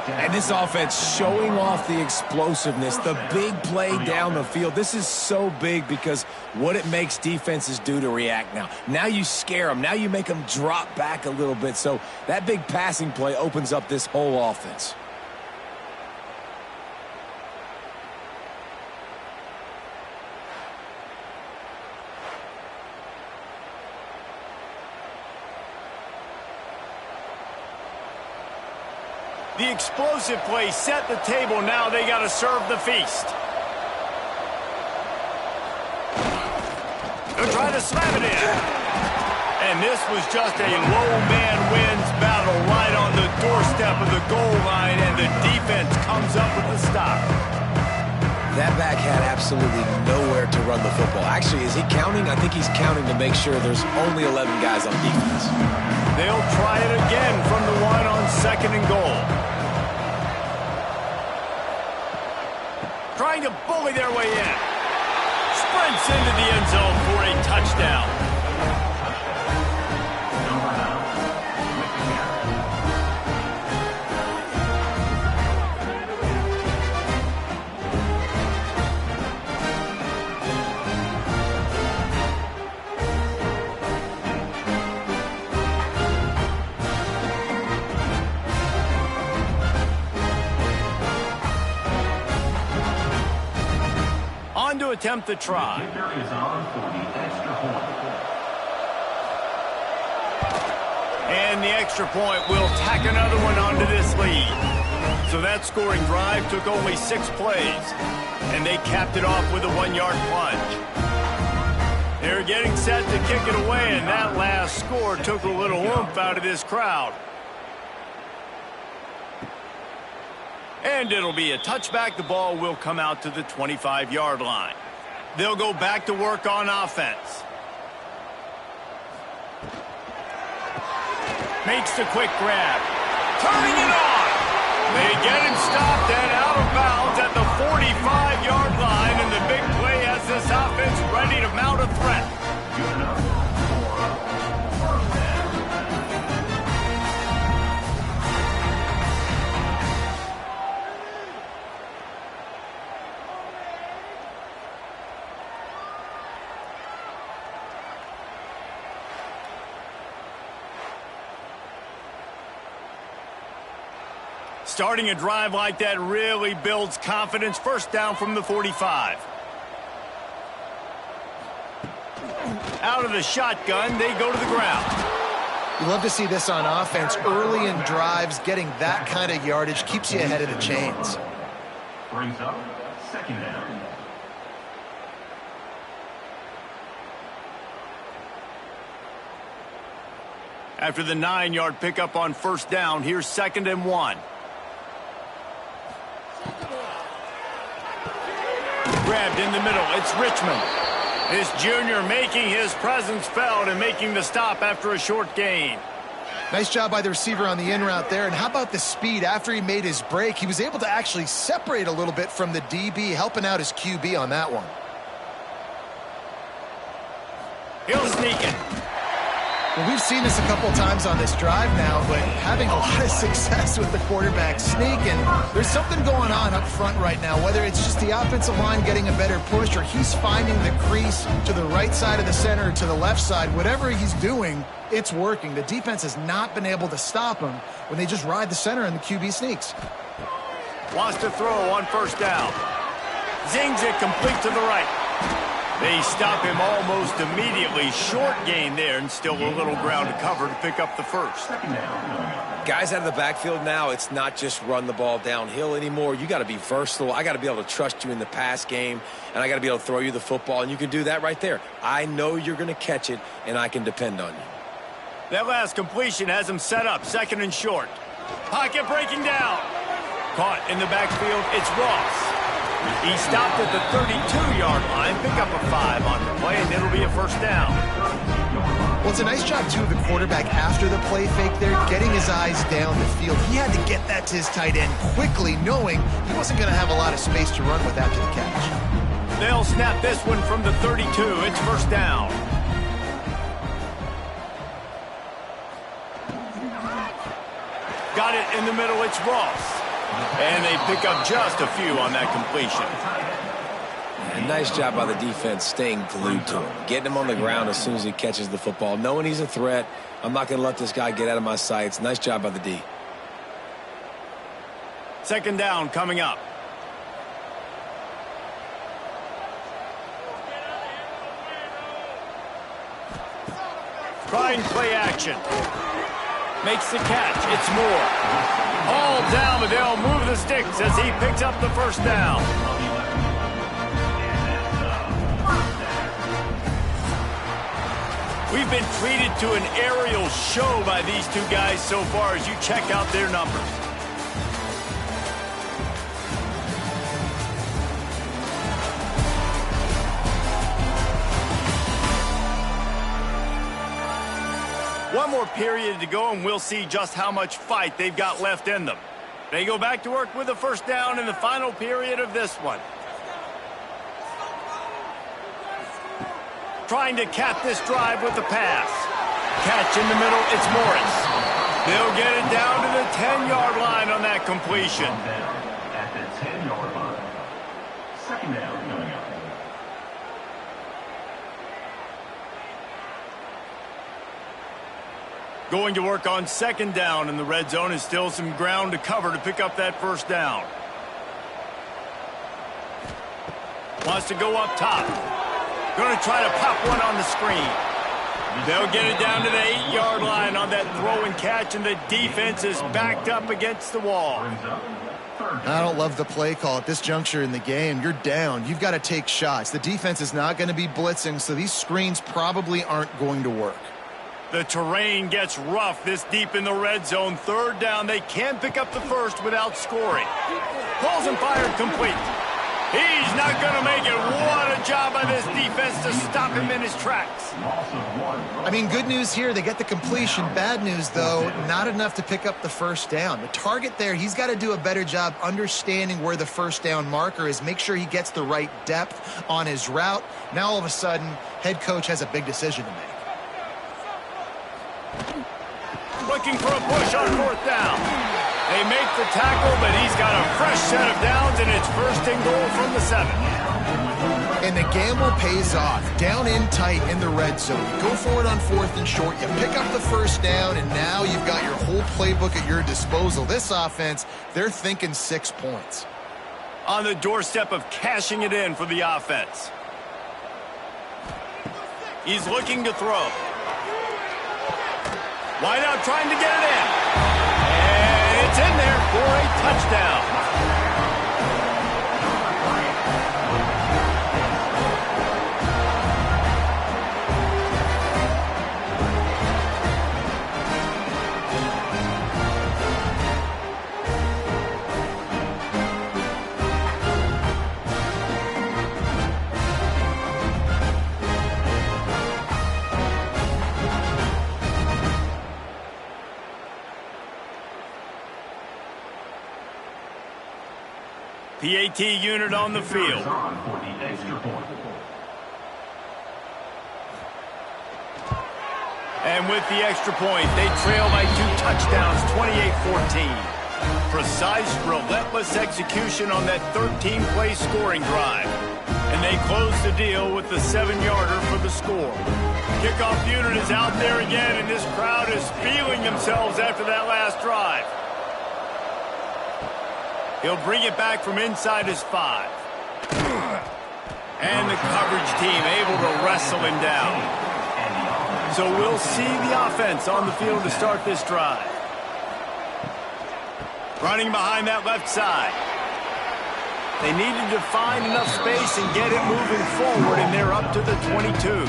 C: And this offense showing off the explosiveness, the big play down the field. This is so big because what it makes defenses do to react now. Now you scare them. Now you make them drop back a little bit. So that big passing play opens up this whole offense.
A: The explosive play set the table. Now they got to serve the feast. They'll try to slam it in. And this was just a low man wins battle right on the doorstep of the goal line, and the defense comes up with the stop.
C: That back had absolutely nowhere to run the football. Actually, is he counting? I think he's counting to make sure there's only 11 guys on defense.
A: They'll try it again from the 1 on 2nd and goal. Trying to bully their way in. Sprints into the end zone for a touchdown. attempt the try.
D: Kicker is on for the extra point.
A: And the extra point will tack another one onto this lead. So that scoring drive took only 6 plays. And they capped it off with a 1-yard plunge. They're getting set to kick it away, and that last score took a little oomph out of this crowd. And it'll be a touchback. The ball will come out to the 25-yard line. They'll go back to work on offense. Makes the quick grab. Turning it on. They get him stopped and out of bounds at the 45-yard line, and the big play has this offense ready to mount a threat.
D: Good enough for a first down.
A: Starting a drive like that really builds confidence. First down from the 45. Out of the shotgun, they go to the ground.
B: You love to see this on offense. Early in drives, getting that kind of yardage keeps you ahead of the chains.
D: Brings up second down.
A: After the 9-yard pickup on first down, here's 2nd and 1. Grabbed in the middle. It's Richmond. This junior making his presence felt and making the stop after a short gain.
B: Nice job by the receiver on the in route there. And how about the speed after he made his break? He was able to actually separate a little bit from the DB, helping out his QB on that one.
A: He'll sneak it.
B: Well, we've seen this a couple times on this drive now, but having a lot of success with the quarterback sneak, and there's something going on up front right now, whether it's just the offensive line getting a better push or he's finding the crease to the right side of the center or to the left side. Whatever he's doing, it's working. The defense has not been able to stop him when they just ride the center and the QB sneaks.
A: Wants to throw on first down. Zings it complete to the right. They stop him almost immediately. Short gain there, and still a little ground to cover to pick up the first.
C: Guys out of the backfield now, it's not just run the ball downhill anymore. You got to be versatile. I got to be able to trust you in the pass game, and I got to be able to throw you the football, and you can do that right there. I know you're going to catch it, and I can depend on you.
A: That last completion has him set up, 2nd and short. Pocket breaking down. Caught in the backfield, it's Ross. He stopped at the 32-yard line, pick up a 5 on the play, and it'll be a first down.
B: Well, it's a nice job, too, of the quarterback after the play fake there, getting his eyes down the field. He had to get that to his tight end quickly, knowing he wasn't going to have a lot of space to run with after the catch.
A: They'll snap this one from the 32. It's first down. Got it in the middle. It's Ross. And they pick up just a few on that completion.
C: And nice job by the defense staying glued to him. Getting him on the ground as soon as he catches the football. Knowing he's a threat, I'm not going to let this guy get out of my sights. Nice job by the D.
A: 2nd down coming up. Trying play action. Makes the catch. It's Moore. All down, but they'll move the sticks as he picks up the first down. We've been treated to an aerial show by these two guys so far as you check out their numbers. One more period to go, and we'll see just how much fight they've got left in them. They go back to work with a first down in the final period of this one. Trying to cap this drive with the pass. Catch in the middle, it's Morris. They'll get it down to the 10-yard line on that completion.
D: At the 10-yard line. 2nd down coming up.
A: Going to work on 2nd down in the red zone, and still some ground to cover to pick up that first down. Wants to go up top. Going to try to pop one on the screen. They'll get it down to the 8-yard line on that throw and catch, and the defense is backed up against the wall.
B: I don't love the play call at this juncture in the game. You're down. You've got to take shots. The defense is not going to be blitzing, so these screens probably aren't going to work.
A: The terrain gets rough this deep in the red zone. Third down. They can pick up the first without scoring. Calls and fired complete. He's not going to make it. What a job by this defense to stop him in his tracks.
B: I mean, good news here. They get the completion. Bad news, though, not enough to pick up the first down. The target there, he's got to do a better job understanding where the first down marker is. Make sure he gets the right depth on his route. Now, all of a sudden, head coach has a big decision to make.
A: Looking for a push on fourth down. They make the tackle, but he's got a fresh set of downs, and it's first and goal from the 7.
B: And the gamble pays off. Down in tight in the red zone. Go for it on fourth and short. You pick up the first down, and now you've got your whole playbook at your disposal. This offense, they're thinking 6 points.
A: On the doorstep of cashing it in for the offense. He's looking to throw. Wide out trying to get it in. And it's in there for a touchdown. PAT unit on the field. And with the extra point, they trail by 2 touchdowns, 28-14. Precise, relentless execution on that 13-play scoring drive. And they close the deal with the 7-yarder for the score. Kickoff unit is out there again, and this crowd is feeling themselves after that last drive. He'll bring it back from inside his 5. And the coverage team able to wrestle him down. So we'll see the offense on the field to start this drive. Running behind that left side. They needed to find enough space and get it moving forward, and they're up to the 22.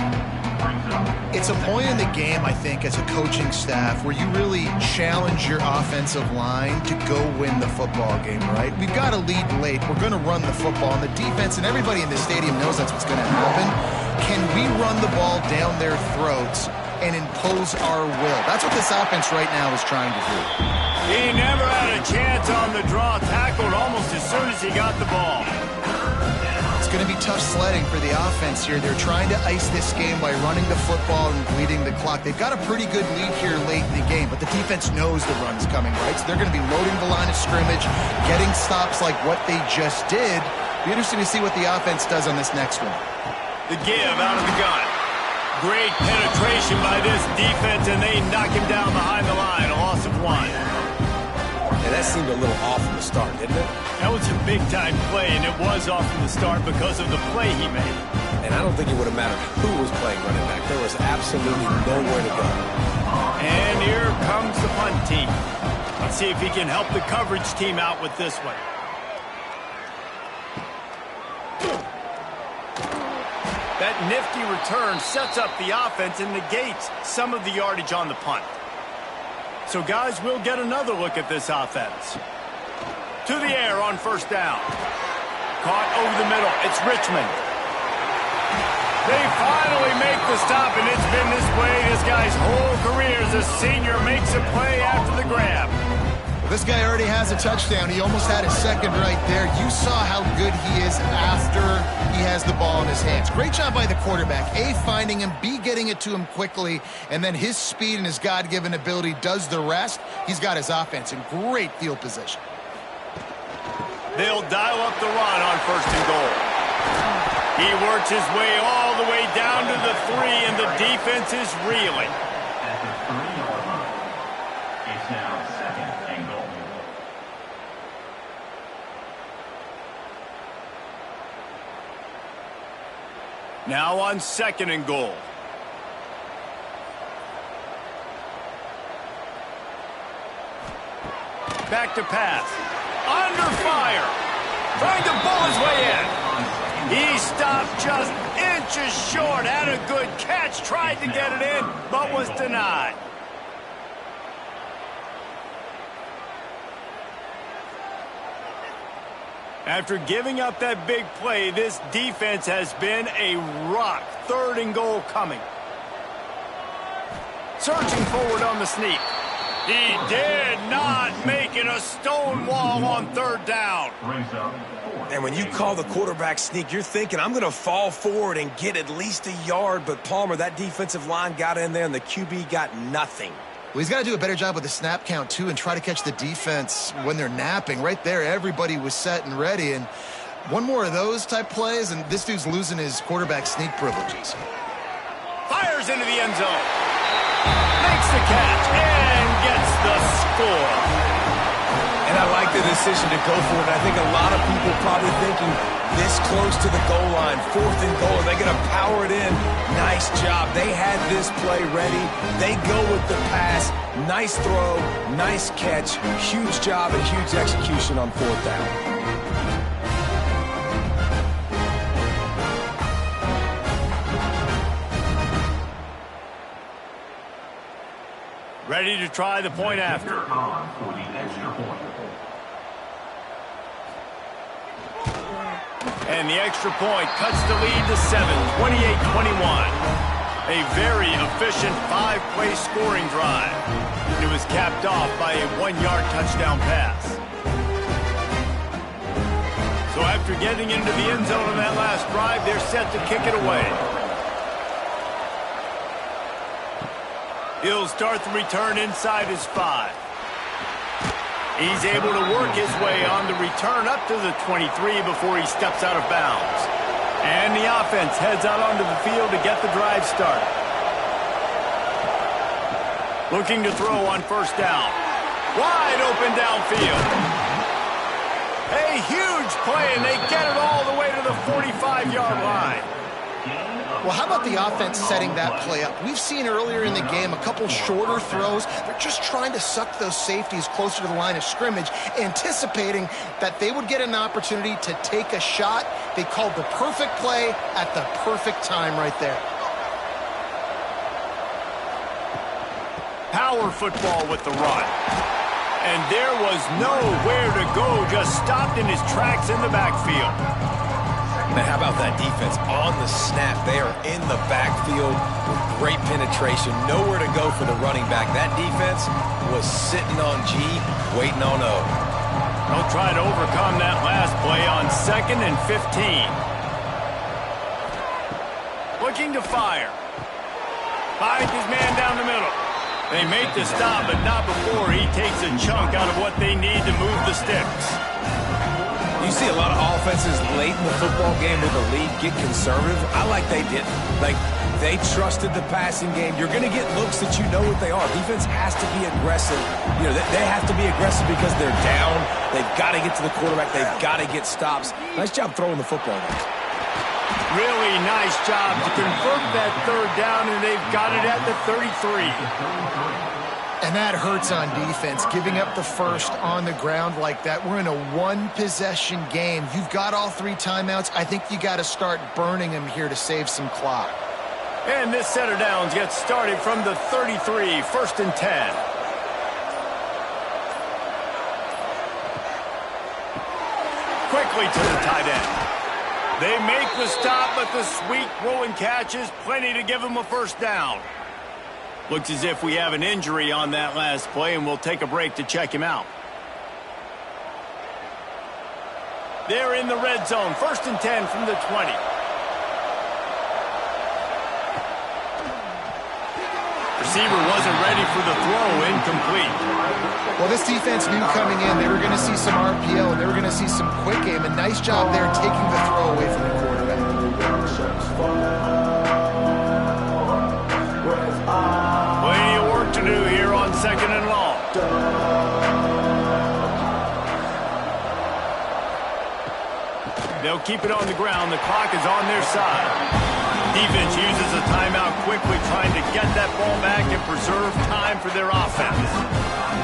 B: It's a point in the game, I think, as a coaching staff where you really challenge your offensive line to go win the football game, right? We've got to lead late. We're going to run the football. And the defense and everybody in the stadium knows that's what's going to happen. Can we run the ball down their throats and impose our will? That's what this offense right now is trying to do.
A: He never had a chance on the draw, tackled almost as soon as he got the ball.
B: It's going to be tough sledding for the offense here. They're trying to ice this game by running the football and bleeding the clock. They've got a pretty good lead here late in the game, but the defense knows the run is coming, right? So they're going to be loading the line of scrimmage, getting stops like what they just did. Be interesting to see what the offense does on this next one.
A: The give out of the gun. Great penetration by this defense, and they knock him down behind the line. A loss of 1.
C: And that seemed a little off from the start, didn't it?
A: That was a big-time play, and it was off from the start because of the play he made.
C: And I don't think it would have mattered who was playing running back. There was absolutely nowhere to go.
A: And here comes the punt team. Let's see if he can help the coverage team out with this one. That nifty return sets up the offense and negates some of the yardage on the punt. So, guys, we'll get another look at this offense. To the air on first down. Caught over the middle. It's Richmond. They finally make the stop, and it's been this way this guy's whole career as a senior makes a play after the grab.
B: Well, this guy already has a touchdown. He almost had a second right there. You saw how good he is after he has the ball in his hands. Great job by the quarterback. A, finding him, B, getting it to him quickly, and then his speed and his God-given ability does the rest. He's got his offense in great field position.
A: They'll dial up the run on first and goal. He works his way all the way down to the 3, and the defense is reeling.
D: At the 3-yard line, it's now second and goal.
A: Now on 2nd and goal. Back to pass. Under fire. Trying to pull his way in. He stopped just inches short. Had a good catch. Tried to get it in, but was denied. After giving up that big play, this defense has been a rock. 3rd and goal coming. Surging forward on the sneak. He did not make it a stone wall on 3rd down.
C: And when you call the quarterback sneak, you're thinking, I'm going to fall forward and get at least a yard. But, Palmer, that defensive line got in there, and the QB got nothing.
B: Well, he's got to do a better job with the snap count, too, and try to catch the defense when they're napping. Right there, everybody was set and ready. And one more of those type plays, and this dude's losing his quarterback sneak privileges.
A: Fires into the end zone. Makes the catch and gets the score.
C: And I like the decision to go for it. I think a lot of people probably thinking this close to the goal line, 4th and goal, are they going to power it in? Nice job. They had this play ready. They go with the pass. Nice throw, nice catch. Huge job and huge execution on 4th down.
A: Ready to try the point after.
D: For the extra point.
A: And the extra point cuts the lead to 7, 28-21. A very efficient 5-play scoring drive. It was capped off by a 1-yard touchdown pass. So after getting into the end zone on that last drive, they're set to kick it away. He'll start the return inside his 5. He's able to work his way on the return up to the 23 before he steps out of bounds. And the offense heads out onto the field to get the drive started. Looking to throw on 1st down. Wide open downfield. A huge play, and they get it all the way to the 45-yard line.
B: Well, how about the offense setting that play up? We've seen earlier in the game a couple shorter throws. They're just trying to suck those safeties closer to the line of scrimmage, anticipating that they would get an opportunity to take a shot. They called the perfect play at the perfect time right there.
A: Power football with the run. And there was nowhere to go, just stopped in his tracks in the backfield.
C: Now, how about that defense? On the snap, they are in the backfield with great penetration. Nowhere to go for the running back. That defense was sitting on G, waiting on O.
A: They'll try to overcome that last play on 2nd and 15. Looking to fire. Finds his man down the middle. They make the stop, but not before he takes a chunk out of what they need to move the sticks.
C: You see a lot of offenses late in the football game with a lead get conservative. I like they didn't. Like, they trusted the passing game. You're going to get looks that you know what they are. Defense has to be aggressive. You know, they have to be aggressive because they're down. They've got to get to the quarterback. They've got to get stops. Nice job throwing the football, guys.
A: Really nice job to convert that 3rd down, and they've got it at the 33.
B: And that hurts on defense, giving up the 1st on the ground like that. We're in a 1-possession game. You've got all 3 timeouts. I think you got to start burning them here to save some clock.
A: And this set of downs gets started from the 33, 1st and 10. Quickly to the tight end. They make the stop, but the sweet throw and catch is plenty to give them a 1st down. Looks as if we have an injury on that last play, and we'll take a break to check him out. They're in the red zone. 1st and 10 from the 20. Receiver wasn't ready for the throw, incomplete.
B: Well, this defense knew coming in they were going to see some RPO, and they were going to see some quick game. A nice job there taking the throw away from the quarterback.
A: Plenty of work to do here on 2nd and long. They'll keep it on the ground. The clock is on their side. Defense uses a timeout quickly, trying to get that ball back and preserve time for their offense.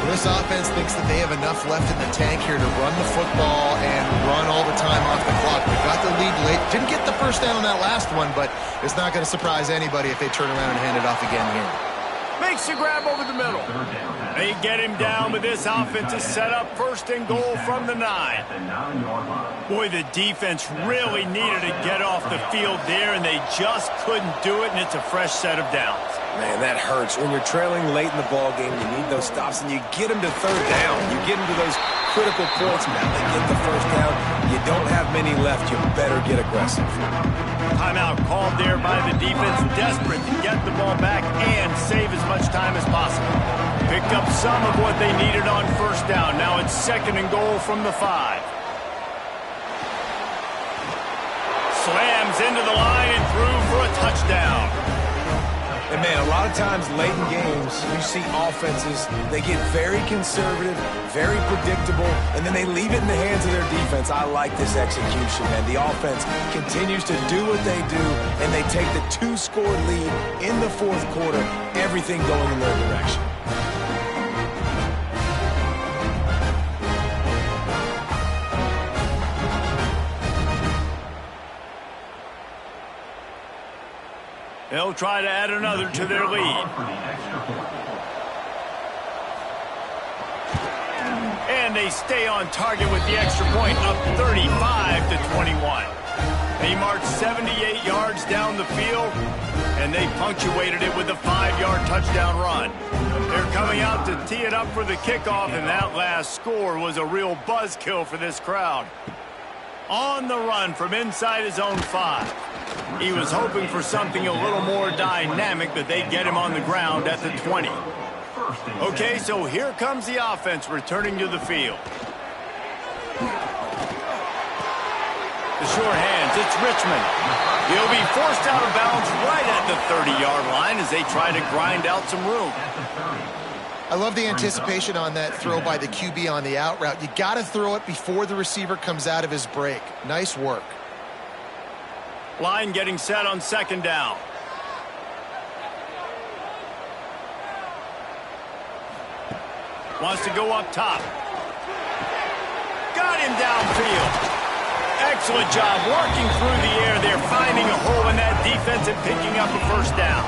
B: Well, this offense thinks that they have enough left in the tank here to run the football and run all the time off the clock. They got the lead late. Didn't get the first down on that last one, but it's not going to surprise anybody if they turn around and hand it off again here.
A: Makes the grab over the middle. They get him down, but this offense is set up first and goal from the 9. Boy, the defense really needed to get off the field there, and they just couldn't do it, and it's a fresh set of downs.
C: Man, that hurts. When you're trailing late in the ball game, you need those stops, and you get them to third down. You get them to those critical points. Now they get the first down. You don't have many left. You better get aggressive.
A: Timeout called there by the defense, desperate to get the ball back and save as much time as possible. Picked up some of what they needed on first down. Now it's second and goal from the 5. Slams into the line and through for a touchdown.
C: And, man, a lot of times late in games, you see offenses, they get very conservative, very predictable, and then they leave it in the hands of their defense. I like this execution, man. The offense continues to do what they do, and they take the 2-score lead in the fourth quarter, everything going in their direction.
A: They'll try to add another to their lead. And they stay on target with the extra point, up 35-21. They marched 78 yards down the field, and they punctuated it with a 5-yard touchdown run. They're coming out to tee it up for the kickoff, and that last score was a real buzzkill for this crowd. On the run from inside his own 5. He was hoping for something a little more dynamic, but they get him on the ground at the 20. Okay, so here comes the offense returning to the field. The short hands, it's Richmond. He'll be forced out of bounds right at the 30-yard line as they try to grind out some room.
B: I love the anticipation on that throw by the QB on the out route. You got to throw it before the receiver comes out of his break. Nice work.
A: Line getting set on second down. Wants to go up top. Got him downfield. Excellent job working through the air. They're finding a hole in that defense and picking up a first down.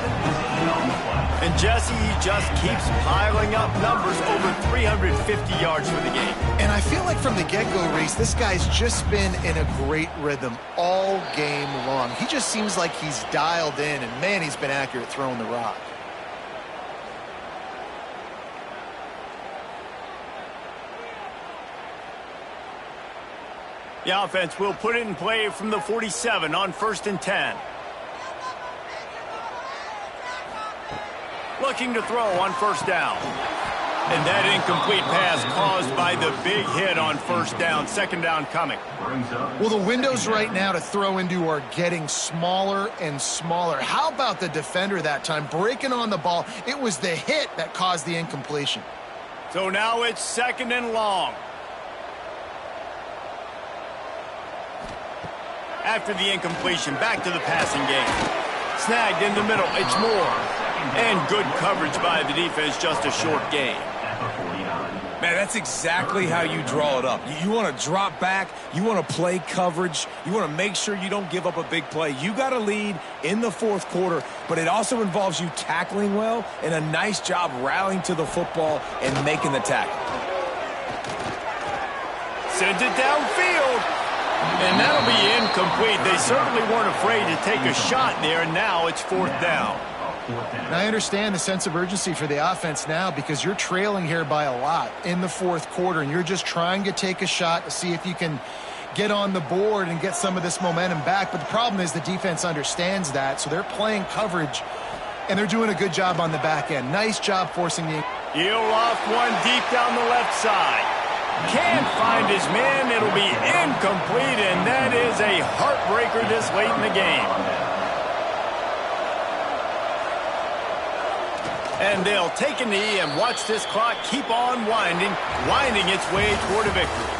A: And Jesse, he just keeps piling up numbers, over 350 yards for the game.
B: And I feel like from the get-go, Reese, this guy's just been in a great rhythm all game long. He just seems like he's dialed in, and man, he's been accurate throwing the rock.
A: The offense will put it in play from the 47 on 1st and 10. Looking to throw on first down. And that incomplete pass caused by the big hit on first down. Second down coming.
B: Well, the windows right now to throw into are getting smaller and smaller. How about the defender that time breaking on the ball? It was the hit that caused the incompletion.
A: So now it's second and long. After the incompletion, back to the passing game. Snagged in the middle, it's Moore. And good coverage by the defense, just a short gain.
C: Man, that's exactly how you draw it up. You want to drop back, you want to play coverage, you want to make sure you don't give up a big play. You got to lead in the fourth quarter, but it also involves you tackling well and a nice job rallying to the football and making the tackle.
A: Sends it downfield. And that'll be incomplete. They certainly weren't afraid to take a shot there, and now it's fourth down.
B: And I understand the sense of urgency for the offense now because you're trailing here by a lot in the fourth quarter, and you're just trying to take a shot to see if you can get on the board and get some of this momentum back. But the problem is the defense understands that, so they're playing coverage, and they're doing a good job on the back end. Nice job forcing the...
A: He'll off one deep down the left side. Can't find his man. It'll be incomplete, and that is a heartbreaker this late in the game. And they'll take a knee and watch this clock keep on winding its way toward a victory.